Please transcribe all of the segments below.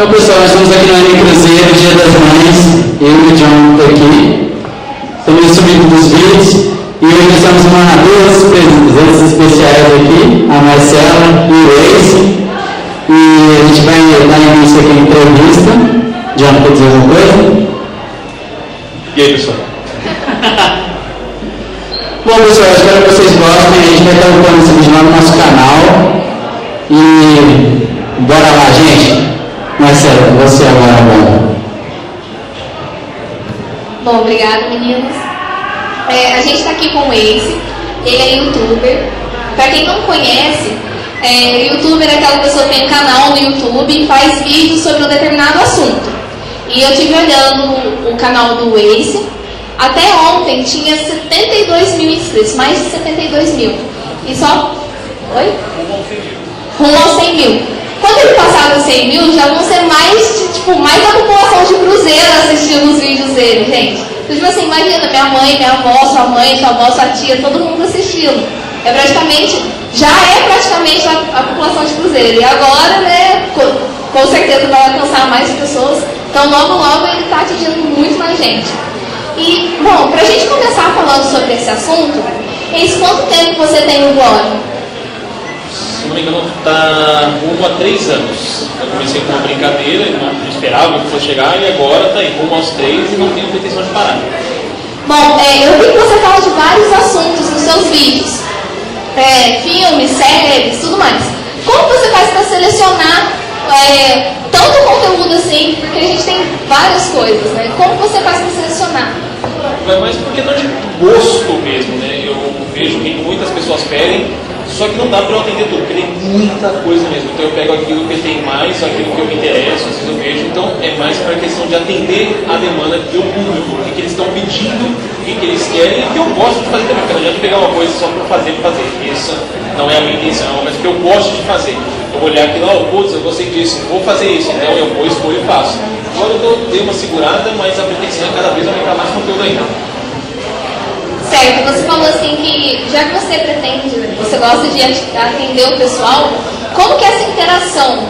Então, pessoal, nós estamos aqui no Anime Cruzeiro, Dia das Mães. Eu e o John estão aqui. Estamos subindo dos vídeos. E hoje nós temos duas presenças especiais aqui, a Marcela e o Ace. E a gente vai dar início aqui à entrevista. John, quer dizer alguma coisa? E aí, pessoal? Bom, pessoal, eu espero que vocês gostem. A gente vai estar colocando esse vídeo lá no nosso canal. E bora lá, gente. Marcela, você agora. Bom, obrigada, meninos. A gente está aqui com o Ace. Ele é youtuber. Para quem não conhece, youtuber é aquela pessoa que tem um canal no YouTube e faz vídeos sobre um determinado assunto. E eu estive olhando o canal do Ace. Até ontem tinha 72 mil inscritos, mais de 72 mil. E só... Oi? Rumo aos 100 mil. Quando ele passar dos 100 mil, já vão ser mais da população de Cruzeiro assistindo os vídeos dele, gente. Então, tipo assim, imagina, minha mãe, minha avó, sua mãe, sua avó, sua tia, todo mundo assistindo. Já é praticamente a população de Cruzeiro. E agora, né, com certeza vai alcançar mais pessoas. Então, logo, logo, ele está atingindo muito mais gente. E, bom, pra gente começar falando sobre esse assunto, quanto tempo você tem no blog? Se não me engano, está rumo a 3 anos. Eu comecei com uma brincadeira, não esperava que fosse chegar, e agora está aí rumo aos 3 e não tenho pretensão de parar. Bom, eu vi que você fala de vários assuntos nos seus vídeos. Filmes, séries, tudo mais. Como você faz para selecionar tanto conteúdo assim? Porque a gente tem várias coisas, né? Como você faz para selecionar? Vai mais por questão de gosto mesmo, né? Eu vejo que muitas pessoas pedem, só que não dá para eu atender tudo, porque tem muita coisa mesmo. Então eu pego aquilo que tem mais, aquilo que eu me interesso, às vezes eu vejo. Então é mais para a questão de atender a demanda do público, o que eles estão pedindo, o que eles querem e o que eu gosto de fazer também. Porque não adianta pegar uma coisa só para fazer. Isso não é a minha intenção, mas o que eu gosto de fazer. Eu vou olhar aquilo, putz, eu gostei disso, vou fazer isso, então eu vou, escolho e faço. Agora eu dei uma segurada, mas a pretensão é cada vez aumentar mais conteúdo ainda. Certo, você falou assim que já que você pretende, você gosta de atender o pessoal, como que é essa interação?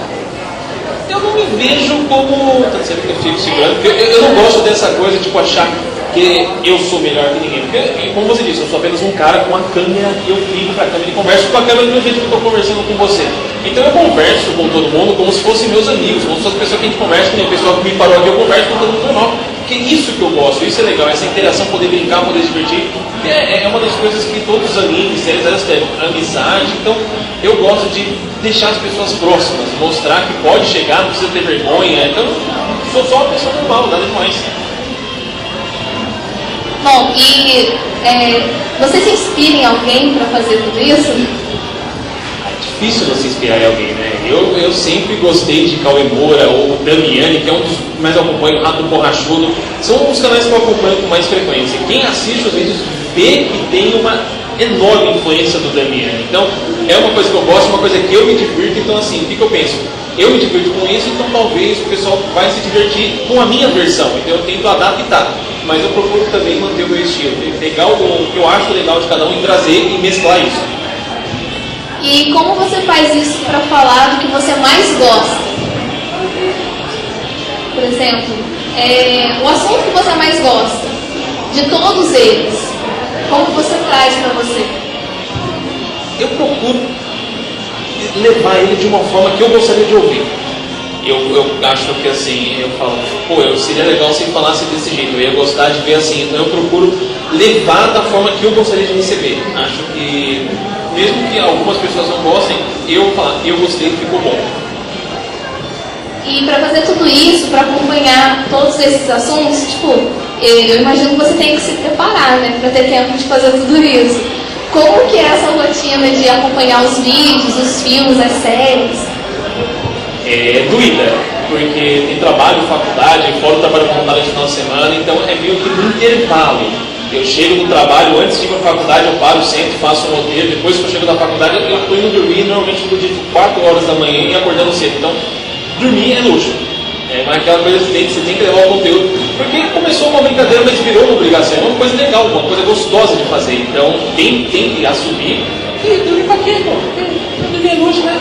Eu não me vejo como... Tá dizendo que eu fico segurando, porque eu não gosto dessa coisa, tipo, achar que eu sou melhor que ninguém. Porque, como você disse, eu sou apenas um cara com a câmera e eu ligo pra câmera e converso com a câmera do jeito que eu estou conversando com você. Então eu converso com todo mundo como se fossem meus amigos, como se fosse a pessoa que a gente conversa, que nem o pessoal que me parou aqui, eu converso com todo mundo normal. Porque é isso que eu gosto, isso é legal, essa interação, poder brincar, poder divertir. É uma das coisas que todos os animes, séries, elas têm, amizade. Então eu gosto de deixar as pessoas próximas, mostrar que pode chegar, não precisa ter vergonha. Então sou só uma pessoa normal, nada demais. Bom, e você se inspira em alguém para fazer tudo isso? É difícil você inspirar em alguém, né? Eu sempre gostei de Cauê Moura ou Damiani, que é um dos que mais eu acompanho, Rato Borrachudo. São os canais que eu acompanho com mais frequência. Quem assiste os vídeos vê que tem uma enorme influência do Damiani. Então, é uma coisa que eu gosto, uma coisa que eu me divirto. Então, assim, o que eu penso? Eu me divirto com isso, então talvez o pessoal vai se divertir com a minha versão. Então, eu tento adaptar. Mas eu procuro também manter o meu estilo. Pegar o que eu acho legal de cada um e trazer e mesclar isso. E como você faz isso para falar do que você mais gosta? Por exemplo, o assunto que você mais gosta, de todos eles, como você traz para você? Eu procuro levar ele de uma forma que eu gostaria de ouvir. Eu acho que assim, eu falo, seria legal se ele falasse desse jeito, eu ia gostar de ver assim, então eu procuro levar da forma que eu gostaria de receber. Acho que, mesmo que algumas pessoas não gostem, eu gostei, ficou bom. E para fazer tudo isso, para acompanhar todos esses assuntos, eu imagino que você tem que se preparar, né, para ter tempo de fazer tudo isso. Como que é essa rotina de acompanhar os vídeos, os filmes, as séries? É doída, porque tem trabalho, faculdade, fora o trabalho voluntário de final de semana, então é meio que no intervalo. Eu chego do trabalho, antes de ir para a faculdade, eu paro, sento, faço um roteiro, depois que eu chego da faculdade, eu estou indo dormir, normalmente do dia de 4 horas da manhã e acordando cedo. Então, dormir é luxo. Mas aquela coisa que você tem que levar o conteúdo. Porque começou uma brincadeira, mas virou uma obrigação. É uma coisa legal, uma coisa gostosa de fazer. Então, tem que assumir. E dormir para quê, pô? Dormir é luxo, né?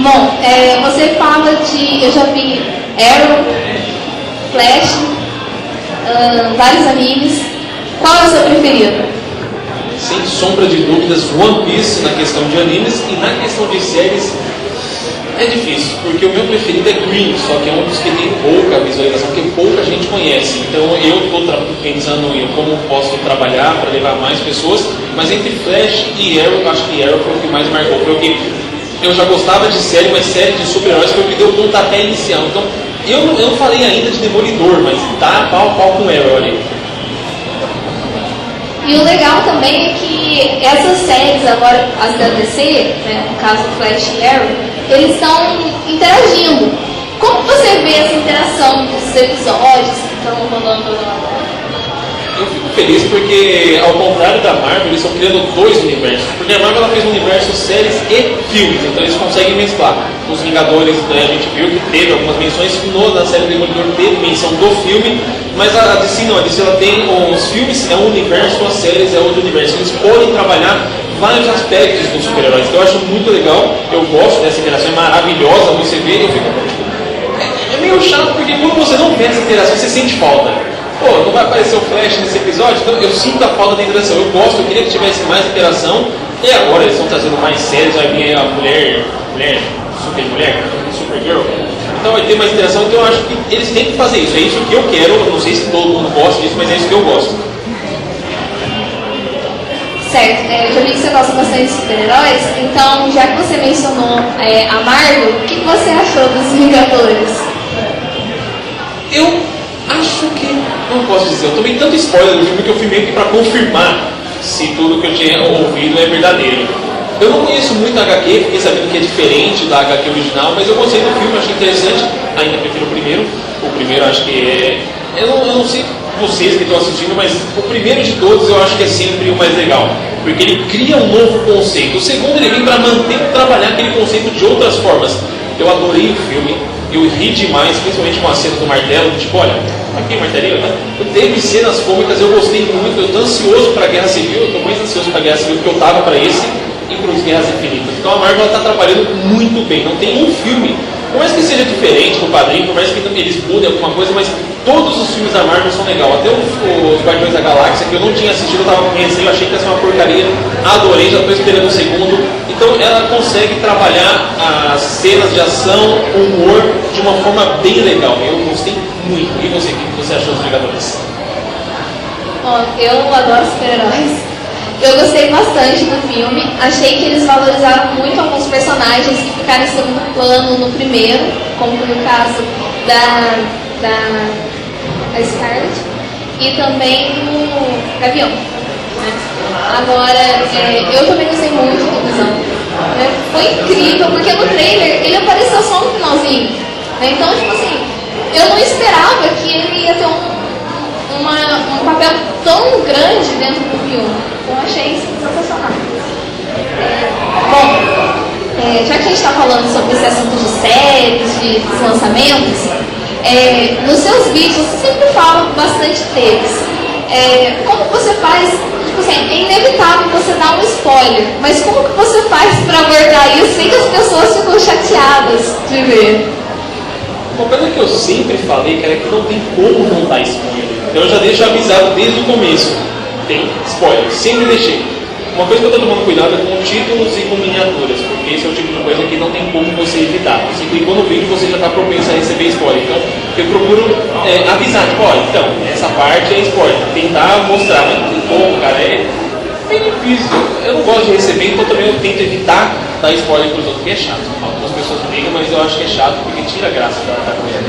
Bom, você fala de... Eu já vi Arrow, Flash, vários animes. Qual é o seu preferido? Sem sombra de dúvidas, One Piece na questão de animes, e na questão de séries é difícil, porque o meu preferido é Green, só que é um dos que tem pouca visualização, porque pouca gente conhece. Então eu estou pensando em como posso trabalhar para levar mais pessoas, mas entre Flash e Arrow, acho que Arrow foi o que mais marcou, porque eu já gostava de série, mas série de super-heróis foi o que deu o pontapé inicial. Então eu não falei ainda de Demolidor, mas tá pau a pau com Arrow ali. E o legal também é que essas séries agora, as da DC, né, no caso Flash e Arrow, eles estão interagindo. Como você vê essa interação dos episódios que estão rolando agora? Eu fico feliz porque, ao contrário da Marvel, eles estão criando dois universos. Porque a Marvel ela fez um universo séries e filmes, então eles conseguem mesclar. Os Vingadores, né, a gente viu que teve algumas menções, na série Demolidor teve menção do filme, mas a DC não, a DC ela tem os filmes, é um universo, as séries é outro universo. Eles podem trabalhar vários aspectos dos super-heróis, então eu acho muito legal, eu gosto dessa interação, é maravilhosa, você vê, eu fico... É meio chato, porque quando você não vê essa interação, você sente falta. Pô, não vai aparecer o Flash nesse episódio, então eu sinto a falta da interação. Eu gosto, eu queria que tivesse mais interação. E agora eles estão trazendo mais séries, vai vir a mulher, Supergirl. Então vai ter mais interação, então eu acho que eles têm que fazer isso. É isso que eu quero, eu não sei se todo mundo gosta disso, mas é isso que eu gosto. Certo, eu já vi que você gosta bastante de super-heróis, então já que você mencionou a Marvel, o que você achou dos Vingadores? Eu acho que... Não posso dizer, eu tomei tanto spoiler do filme que eu fui meio que pra confirmar se tudo que eu tinha ouvido é verdadeiro. Eu não conheço muito a HQ, fiquei sabendo que é diferente da HQ original, mas eu gostei do filme, achei interessante. Ainda prefiro o primeiro. O primeiro acho que é... Eu não sei vocês que estão assistindo, mas o primeiro de todos eu acho que é sempre o mais legal, porque ele cria um novo conceito. O segundo ele vem para manter e trabalhar aquele conceito de outras formas. Eu adorei o filme, eu ri demais, principalmente com a cena do martelo, tipo, olha, aqui martelinho, né? Teve cenas cômicas, eu gostei muito, eu tô ansioso para a Guerra Civil, eu tô mais ansioso para a Guerra Civil do que eu tava para esse e para os Guerras Infinitas. Então a Marvel está trabalhando muito bem, não tem um filme, por mais que seja diferente do quadrinho, por mais que eles mudem alguma coisa, mas todos os filmes da Marvel são legais. Até os Guardiões da Galáxia, que eu não tinha assistido, eu tava com receio, achei que ia ser uma porcaria, adorei, já estou esperando o segundo. Então ela consegue trabalhar as cenas de ação, humor, de uma forma bem legal. Eu gostei muito. E você, o que você achou dos Vingadores? Bom, eu adoro super-heróis. Eu gostei bastante do filme. Achei que eles valorizaram muito alguns personagens que ficaram em segundo plano no primeiro, como no caso da Scarlet e também do Gavião, né? Agora, eu também gostei muito do Visão, né? Foi incrível, porque no trailer ele apareceu só no finalzinho, né? Então, tipo assim, eu não esperava que ele ia ter um papel tão grande dentro do filme. Eu achei isso sensacional. Bom, já que a gente está falando sobre esse assunto de séries, de lançamentos, nos seus vídeos você sempre fala bastante deles. Como você faz? Tipo assim, é inevitável você dar um spoiler, mas como que você faz para abordar isso sem que as pessoas ficam chateadas de ver? Uma coisa que eu sempre falei, cara, é que não tem como não dar spoiler. Então eu já deixo avisado desde o começo. Tem spoiler, sempre deixei. Uma coisa que eu estou tomando cuidado é com títulos e com miniaturas, porque esse é o tipo de coisa que não tem como você evitar. Você clicou no vídeo, você já está propenso a receber spoiler. Então eu procuro avisar, tipo, olha, então, essa parte é spoiler. Tentar mostrar, mas não tem como, cara. É bem difícil. Eu não gosto de receber, então também eu tento evitar dar spoiler para os outros, porque é chato. Algumas pessoas brigam, mas eu acho que é chato porque tira a graça da coisa.